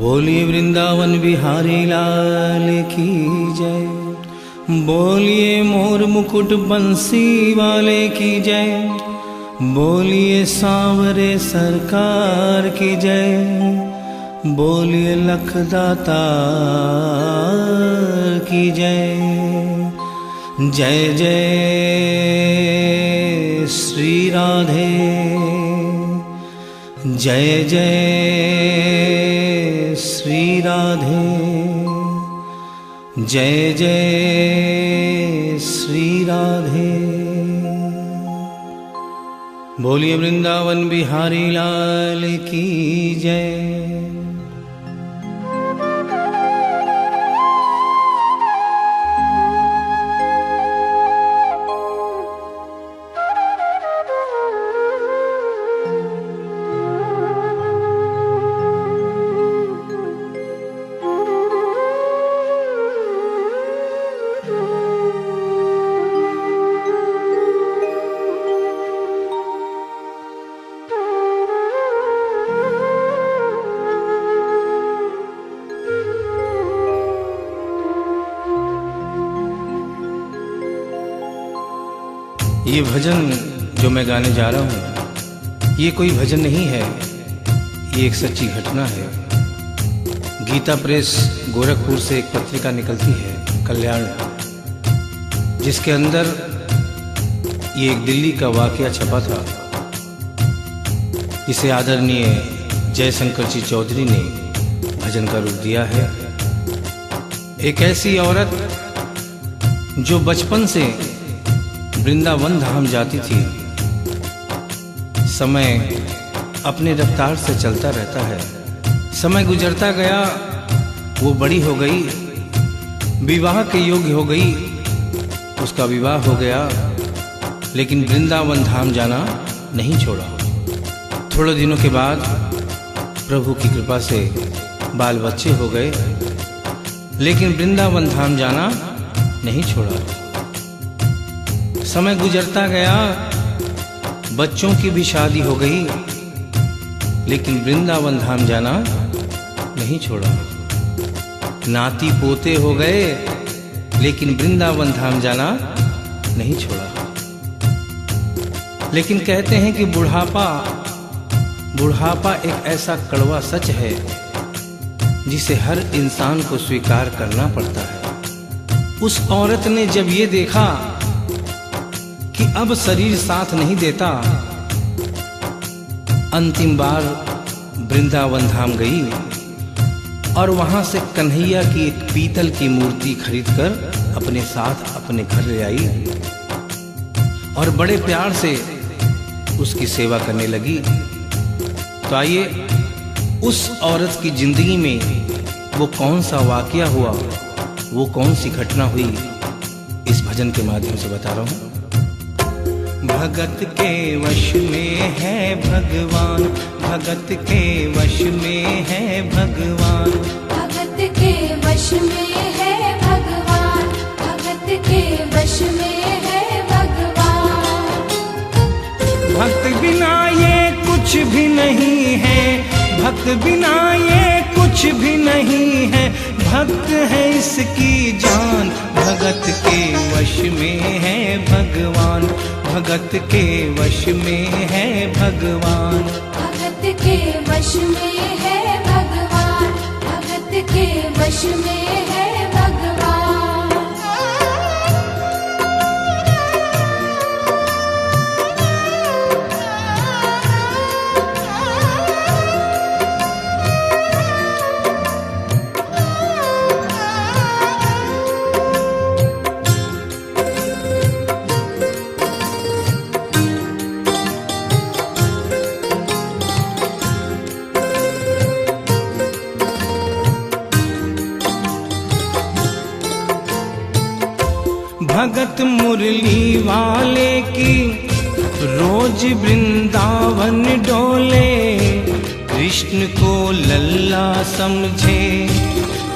बोलिए वृंदावन बिहारी लाल की जय। बोलिए मोर मुकुट बंसी वाले की जय। बोलिए सांवरे सरकार की जय। बोलिए लखदाता की जय। जय जय श्री राधे। जय जय श्री राधे। जय जय श्री राधे। बोलिए वृंदावन बिहारी लाल की जय। ये भजन जो मैं गाने जा रहा हूँ, ये कोई भजन नहीं है, ये एक सच्ची घटना है। गीता प्रेस गोरखपुर से एक पत्रिका निकलती है कल्याण, जिसके अंदर ये एक दिल्ली का वाकया छपा था, जिसे आदरणीय जयशंकर जी चौधरी ने भजन का रूप दिया है। एक ऐसी औरत जो बचपन से वृंदावन धाम जाती थी। समय अपने रफ्तार से चलता रहता है। समय गुजरता गया, वो बड़ी हो गई, विवाह के योग्य हो गई, उसका विवाह हो गया, लेकिन वृंदावन धाम जाना नहीं छोड़ा। थोड़े दिनों के बाद प्रभु की कृपा से बाल बच्चे हो गए, लेकिन वृंदावन धाम जाना नहीं छोड़ा। समय गुजरता गया, बच्चों की भी शादी हो गई, लेकिन वृंदावन धाम जाना नहीं छोड़ा। नाती पोते हो गए, लेकिन वृंदावन धाम जाना नहीं छोड़ा। लेकिन कहते हैं कि बुढ़ापा एक ऐसा कड़वा सच है जिसे हर इंसान को स्वीकार करना पड़ता है। उस औरत ने जब ये देखा कि अब शरीर साथ नहीं देता, अंतिम बार वृंदावन धाम गई और वहां से कन्हैया की एक पीतल की मूर्ति खरीदकर अपने साथ अपने घर ले आई और बड़े प्यार से उसकी सेवा करने लगी। तो आइए उस औरत की जिंदगी में वो कौन सा वाकया हुआ, वो कौन सी घटना हुई, इस भजन के माध्यम से बता रहा हूं। भगत के वश में है भगवान, भगत के वश में है भगवान, भगत के वश में है भगवान, भगत के वश में है भगवान। भक्त बिना ये कुछ भी नहीं है, भक्त बिना ये कुछ भी नहीं है, भक्त है इसकी जान। भगत के वश में है भगवान, भगत के वश में है भगवान, भगत के वश में है भगवान, भगत के वश में है भगवान। भगत मुरली वाले की रोज वृंदावन डोले, कृष्ण को लल्ला समझे,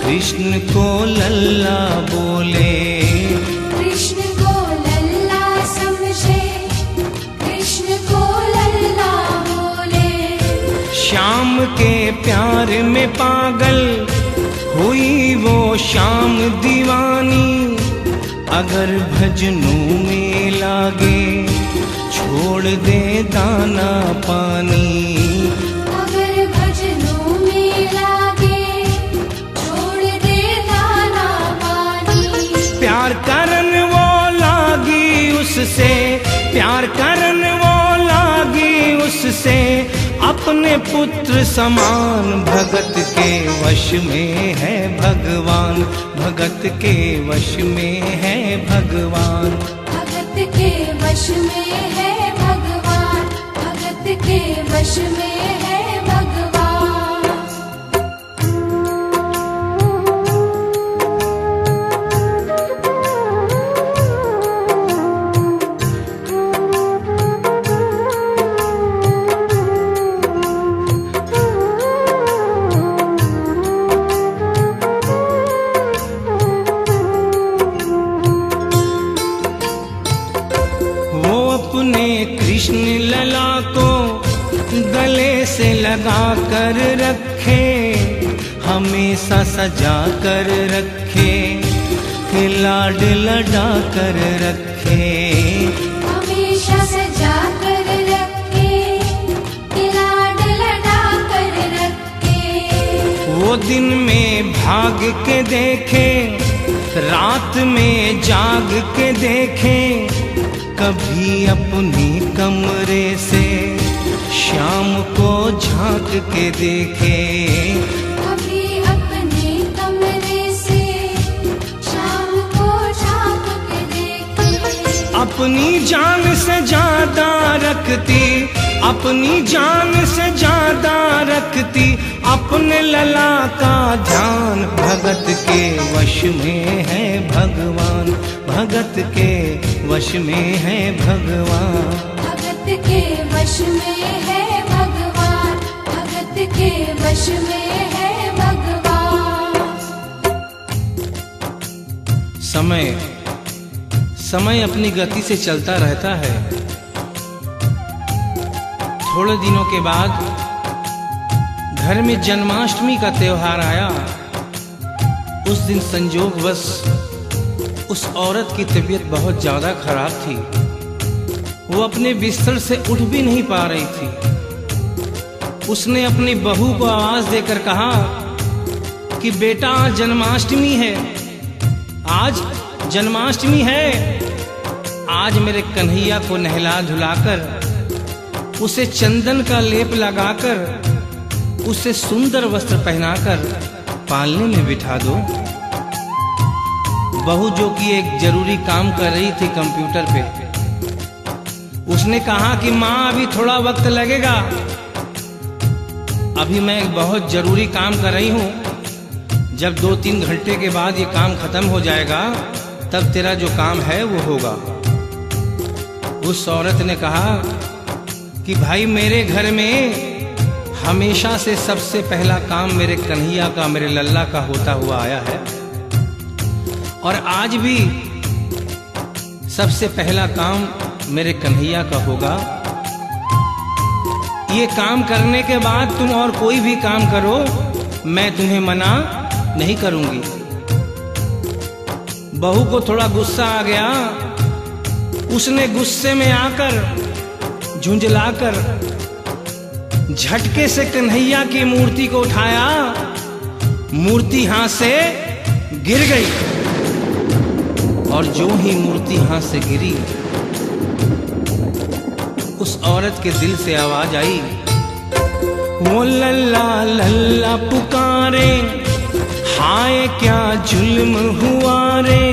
कृष्ण को लल्ला बोले, कृष्ण को लल्ला समझे, कृष्ण को लल्ला बोले। श्याम के प्यार में पागल हुई वो श्याम दीवानी। अगर भजनों में लागे छोड़ दे दाना पानी। अगर भजनों में लागे छोड़ दे दाना पानी। प्यार करन वो लागी उससे, प्यार करन वो लागी उससे, अपने पुत्र समान। भगत के वश में है भगवान, भगत के वश में है भगवान। भगत के वश में है भगवान, भगत के वश में है भगवान। कृष्ण लला को गले से लगा कर रखे, हमेशा सजा कर रखे, लाड लड़ा कर रखे। हमेशा सजा कर रखे, लाड लड़ा कर रखे। वो दिन में भाग के देखे, रात में जाग के देखे, कभी अपनी कमरे से शाम को झांक के देखे। कभी अपने कमरे से शाम को झांक के देखे। अपनी जान से ज्यादा रखती, अपनी जान से ज्यादा रखती, अपने लला का ध्यान। भगत के वश में है भगवान, भगत के वश में है भगवान। भगत के वश में है भगवान, भगत के वश में है भगवान। समय अपनी गति से चलता रहता है। थोड़े दिनों के बाद घर में जन्माष्टमी का त्योहार आया। उस दिन संयोगवश उस औरत की तबीयत बहुत ज्यादा खराब थी। वो अपने बिस्तर से उठ भी नहीं पा रही थी। उसने अपनी बहू को आवाज देकर कहा कि बेटा आज जन्माष्टमी है, आज जन्माष्टमी है। आज मेरे कन्हैया को नहला धुलाकर, उसे चंदन का लेप लगाकर, उसे सुंदर वस्त्र पहनाकर पालने में बिठा दो। बहू जो कि एक जरूरी काम कर रही थी कंप्यूटर पे, उसने कहा कि माँ अभी थोड़ा वक्त लगेगा, अभी मैं एक बहुत जरूरी काम कर रही हूँ। जब 2-3 घंटे के बाद ये काम खत्म हो जाएगा तब तेरा जो काम है वो होगा। उस औरत ने कहा कि भाई मेरे घर में हमेशा से सबसे पहला काम मेरे कन्हैया का, मेरे लल्ला का होता हुआ आया है, और आज भी सबसे पहला काम मेरे कन्हैया का होगा। ये काम करने के बाद तुम और कोई भी काम करो, मैं तुम्हें मना नहीं करूंगी। बहू को थोड़ा गुस्सा आ गया। उसने गुस्से में आकर, झुंझलाकर झटके से कन्हैया की मूर्ति को उठाया। मूर्ति हाथ से गिर गई, और जो ही मूर्ति हाथ से गिरी, उस औरत के दिल से आवाज आई, वो लल्ला लल्ला पुकारे, हाय क्या जुल्म हुआ रे,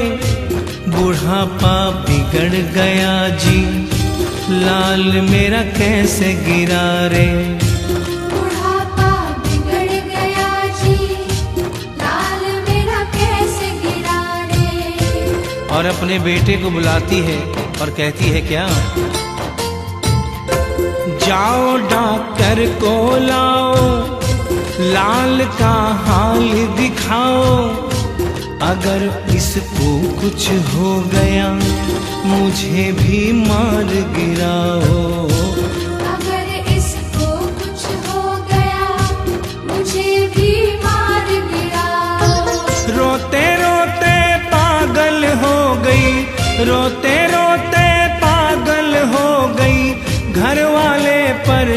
बुढ़ापा बिगड़ गया जी, लाल मेरा कैसे गिरा रे। बुढ़ापा बिगड़ गया जी, लाल मेरा कैसे गिरा रे। और अपने बेटे को बुलाती है और कहती है क्या, जाओ डॉक्टर को लाओ, लाल का हाल दिखाओ, अगर इसको कुछ हो गया मुझे भी मार गिराओ। अगर इसको कुछ हो गया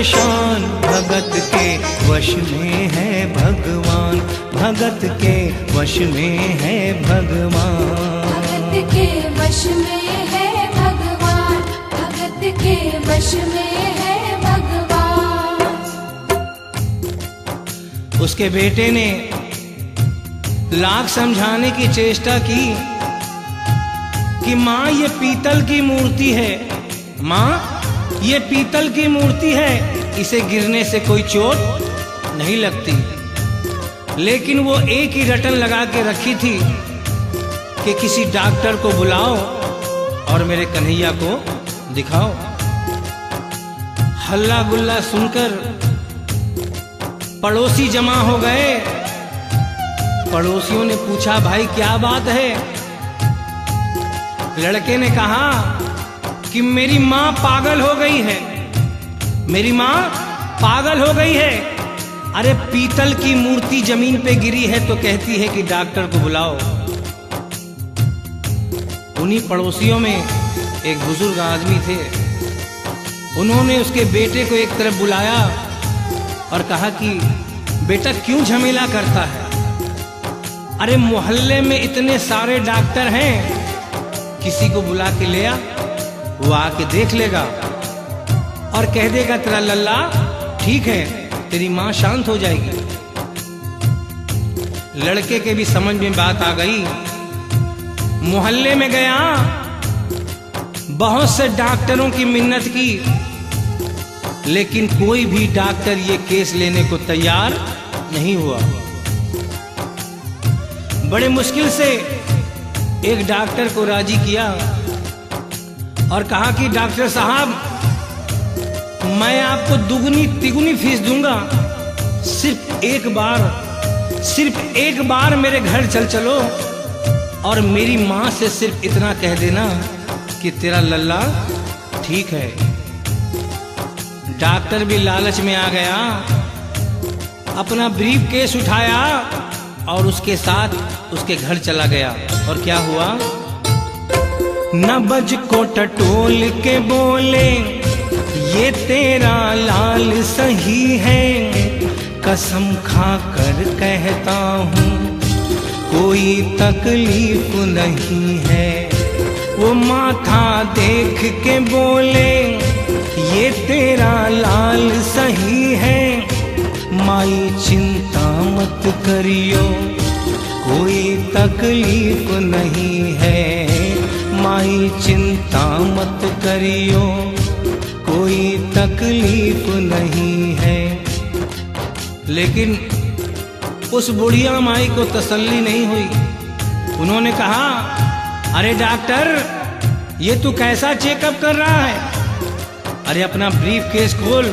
शान, भगत के वश में है भगवान, भगत के वश में है भगवान। भगत के वश में है भगवान, भगत के वश में है भगवान। उसके बेटे ने लाख समझाने की चेष्टा की कि माँ ये पीतल की मूर्ति है, माँ ये पीतल की मूर्ति है, इसे गिरने से कोई चोट नहीं लगती। लेकिन वो एक ही रटन लगा के रखी थी कि किसी डॉक्टर को बुलाओ और मेरे कन्हैया को दिखाओ। हल्ला गुल्ला सुनकर पड़ोसी जमा हो गए। पड़ोसियों ने पूछा, भाई क्या बात है? लड़के ने कहा कि मेरी माँ पागल हो गई है, मेरी माँ पागल हो गई है। अरे पीतल की मूर्ति जमीन पे गिरी है तो कहती है कि डॉक्टर को बुलाओ। उन्हीं पड़ोसियों में एक बुजुर्ग आदमी थे। उन्होंने उसके बेटे को एक तरफ बुलाया और कहा कि बेटा क्यों झमेला करता है? अरे मोहल्ले में इतने सारे डॉक्टर हैं, किसी को बुला के ले आ, वो आके देख लेगा और कह देगा तेरा लल्ला ठीक है, तेरी माँ शांत हो जाएगी। लड़के के भी समझ में बात आ गई। मोहल्ले में गया, बहुत से डॉक्टरों की मिन्नत की, लेकिन कोई भी डॉक्टर ये केस लेने को तैयार नहीं हुआ। बड़े मुश्किल से एक डॉक्टर को राजी किया और कहा कि डॉक्टर साहब मैं आपको दुगनी तिगुनी फीस दूंगा, सिर्फ एक बार मेरे घर चलो और मेरी माँ से सिर्फ इतना कह देना कि तेरा लल्ला ठीक है। डॉक्टर भी लालच में आ गया, अपना ब्रीफ केस उठाया और उसके साथ उसके घर चला गया। और क्या हुआ? नबज को टटोल के बोले, ये तेरा लाल सही है, कसम खा कर कहता हूँ कोई तकलीफ नहीं है। वो माथा देख के बोले, ये तेरा लाल सही है, माई चिंता मत करियो कोई तकलीफ नहीं है, माई चिंता मत करियो कोई तकलीफ नहीं है। लेकिन उस बुढ़िया माई को तसल्ली नहीं हुई। उन्होंने कहा, अरे डॉक्टर ये तू कैसा चेकअप कर रहा है? अरे अपना ब्रीफ केस खोल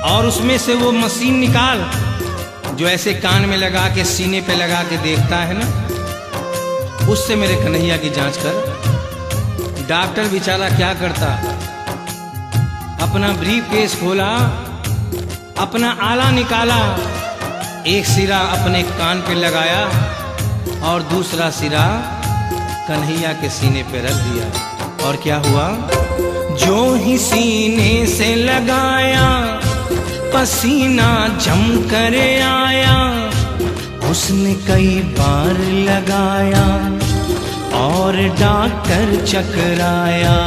और उसमें से वो मशीन निकाल जो ऐसे कान में लगा के सीने पे लगा के देखता है ना, उससे मेरे कन्हैया की जांच कर। डॉक्टर बेचारा क्या करता, अपना ब्रीफ केस खोला, अपना आला निकाला, एक सिरा अपने कान पे लगाया और दूसरा सिरा कन्हैया के सीने पे रख दिया। और क्या हुआ? जो ही सीने से लगाया पसीना जम कर आया, उसने कई बार लगाया और डॉक्टर चकराया,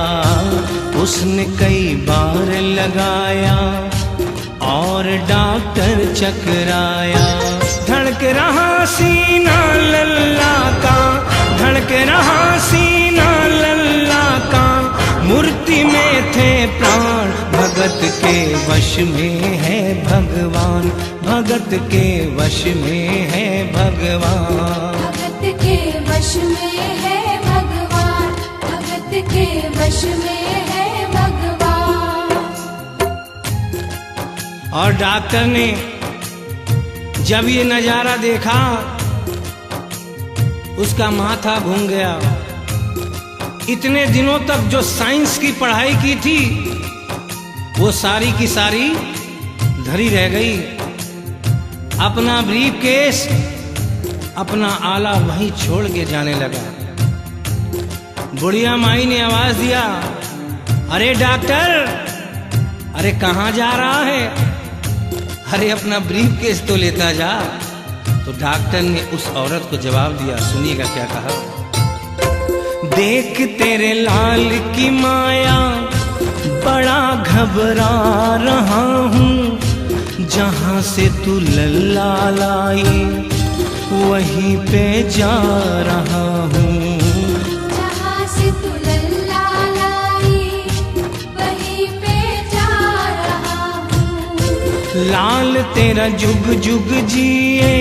उसने कई बार लगाया और डॉक्टर चकराया। धड़क रहा सीना लल्ला का, धड़क रहा सीना लल्ला का, मूर्ति में थे प्राण, भगत के वश में है भगवान, भगत के वश में है भगवान। भगत के वश में है भगवान, भगत के वश में है भगवान। और डॉक्टर ने जब ये नजारा देखा, उसका माथा घूम गया। इतने दिनों तक जो साइंस की पढ़ाई की थी वो सारी की सारी धरी रह गई। अपना ब्रीफ केस, अपना आला वहीं छोड़ के जाने लगा। बुढ़िया माई ने आवाज दिया, अरे डॉक्टर अरे कहाँ जा रहा है? अरे अपना ब्रीफ केस तो लेता जा। तो डॉक्टर ने उस औरत को जवाब दिया, सुनिएगा क्या कहा। देख तेरे लाल की माया बड़ा घबरा रहा हूँ, जहाँ से तू लल्ला लाई वहीं पे जा रहा हूँ। जहाँ से तू लल्ला लाई वहीं पे जा रहा हूँ। लाल तेरा जुग जुग जिए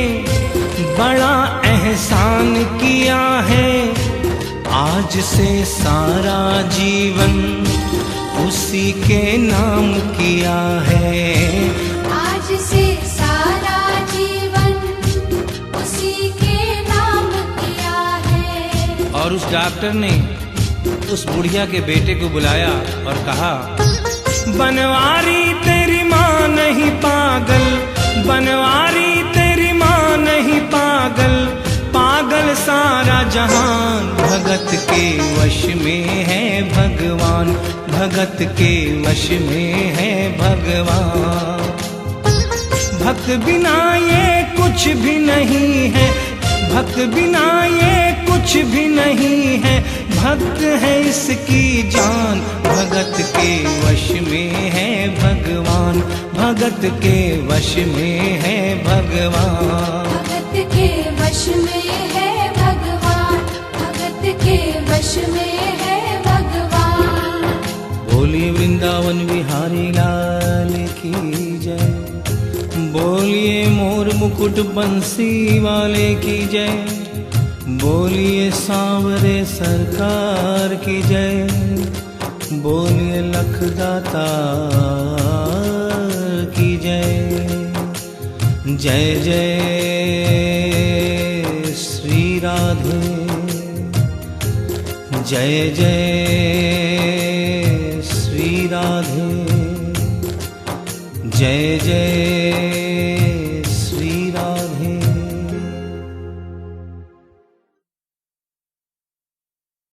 बड़ा एहसान किया है, आज से सारा जीवन उसी के नाम किया है। आज से सारा जीवन उसी के नाम किया है। और उस डॉक्टर ने उस बुढ़िया के बेटे को बुलाया और कहा, बनवारी तेरी माँ नहीं पागल, बनवारी तेरी माँ नहीं पागल, पागल सारा जहान भगत के वश में है भगवान, भगत के वश में है भगवान। भक्त बिना ये कुछ भी नहीं है, भक्त बिना ये कुछ भी नहीं है, भक्त है इसकी जान, भगत के वश में है भगवान, भगत के वश में है भगवान। भगत के वश में है भगवान, भगत के वश में है भगवान। बोलिए वृंदावन बिहारी लाल की जय, बोलिए मोर मुकुट बंसी वाले की जय, बोलिए सांवरे सरकार की जय, बोलिए लखदाता की जय। जय जय श्री राधे, जय जय श्री राधे, जय जय